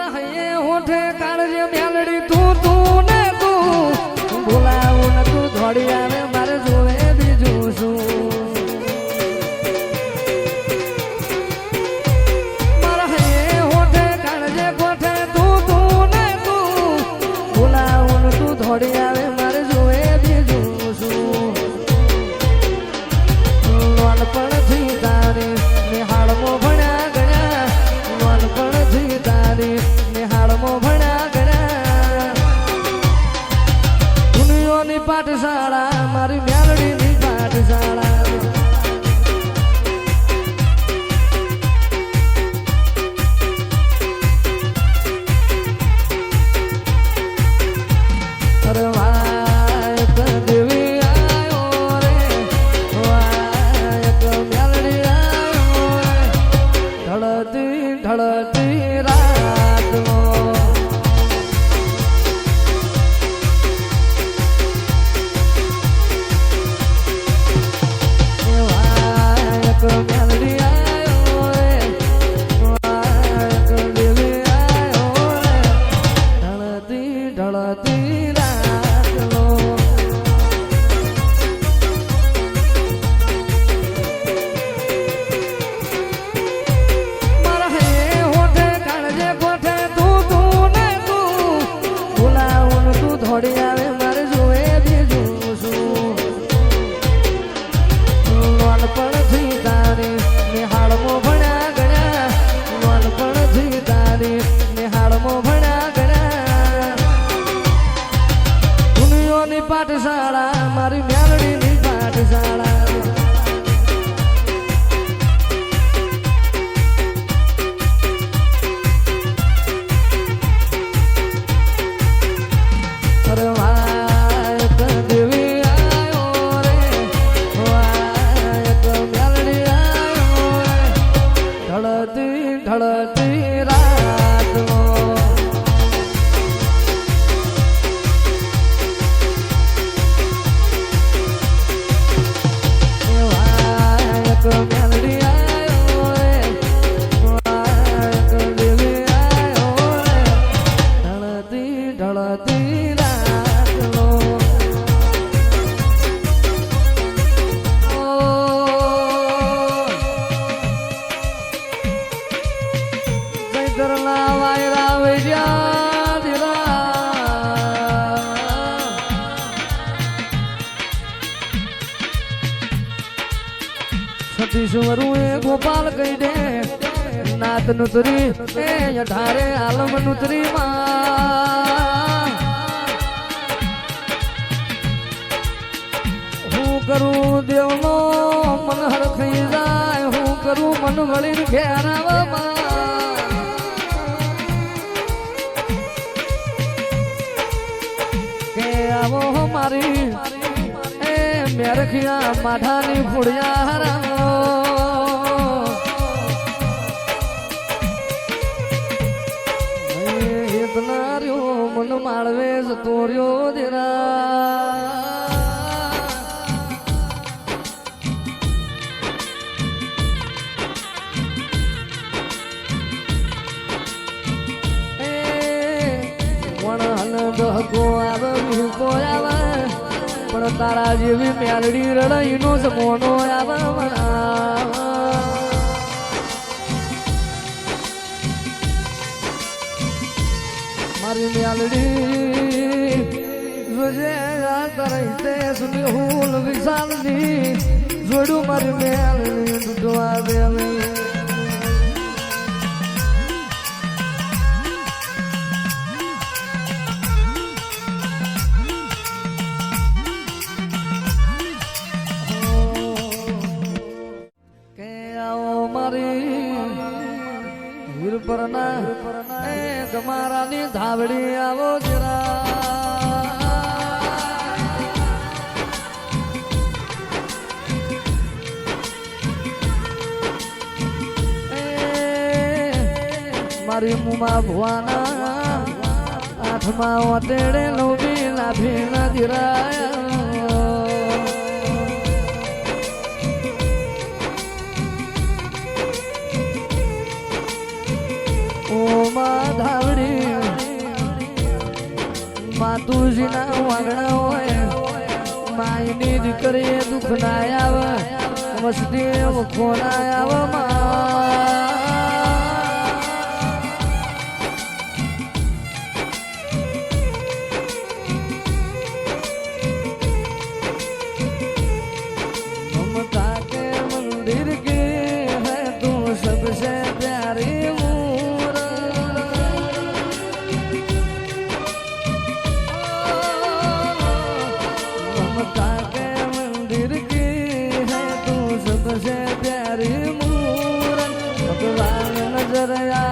મારા હૈયે હોઠે કાળજે મેલડી તું ને તું બોલાવું ને તું દોડી આવે મારે જોવે બીજું શું મારા હૈયે હોઠે કાળજે કોઠે તું ને તું બોલાવું ને તું દોડી આવે મારે જોવે બીજું શું નાનપણથી તારી નિહાળમાં ભણ્યા ગયા નાનપણથી તારી નિહાળમાં ભણ્યા ગયા દુનિયાની પાઠશાળા મારી મેલડીની પાઠશાળા અરે વાય દેવી આયો રે વાય મેલડી આયો રે ઢળતી ઢળતી રાતમાં મેલડી આયો રે વાય દેવી આયો રે ઢળતી ઢળતી રાતમાં મારા હૈયે હોઠે કાળજે કોઠે તું ને તું બોલાવું ને તું દોડી આવે મારે જોવે બીજું શું નાનપણથી તારી નિહાળમાં ભણ્યા ગયા નાનપણથી તારી નિહાળમાં ભણ્યા ગયા દુનિયાની પાઠશાળા મારી મેલડીની પાઠશાળા અરે વાય દેવી આયો રે વાય મેલડી આયો રે ઢળતી ઢળતી રાતમાં મેલડી આયો રે વાય દેવી આયો રે ઢળતી રાતનો જયદરના વાયરા વૈર્યા ધીરા સતીશ્વરું એ ગોપાલ કહી દે નાત નુતરી એ અઢારે આલમ નુતરી માં હું કરું દેવનો મન હરખઈ જાય હું કરું મન વળીને ઘેરાવામાં કે આવો મારી એ મેરખિયા માઠાની ફૂડિયા હરાવો મન માળવે જતો રહ્યો દેરા ડહકો આવે વિહકો આવે પણ તારા જેવી મેલડી રડાઈનો જમોનો આવે મારી મેલડી જોજે તારા તે સુની હુલ વિશાલની જોડું મારી મેલડી ડૂબવા દે પરના એ ગમારાની ધાવડી આવો જરા મારી મુમા ભુવાના આઠમાં ઓટેડે લોબી લાભી ના દિરાયા ઓ મા ધાવડી માતુજીના વાગણા હોય માયની દીકરીએ દુઃખ ના આવે મસ્તી ખોના આવે ममता के मंदिर की है तू सबसे प्यारी ममता के मंदिर की है तू सबसे प्यारी मूरत भगवान नजर आ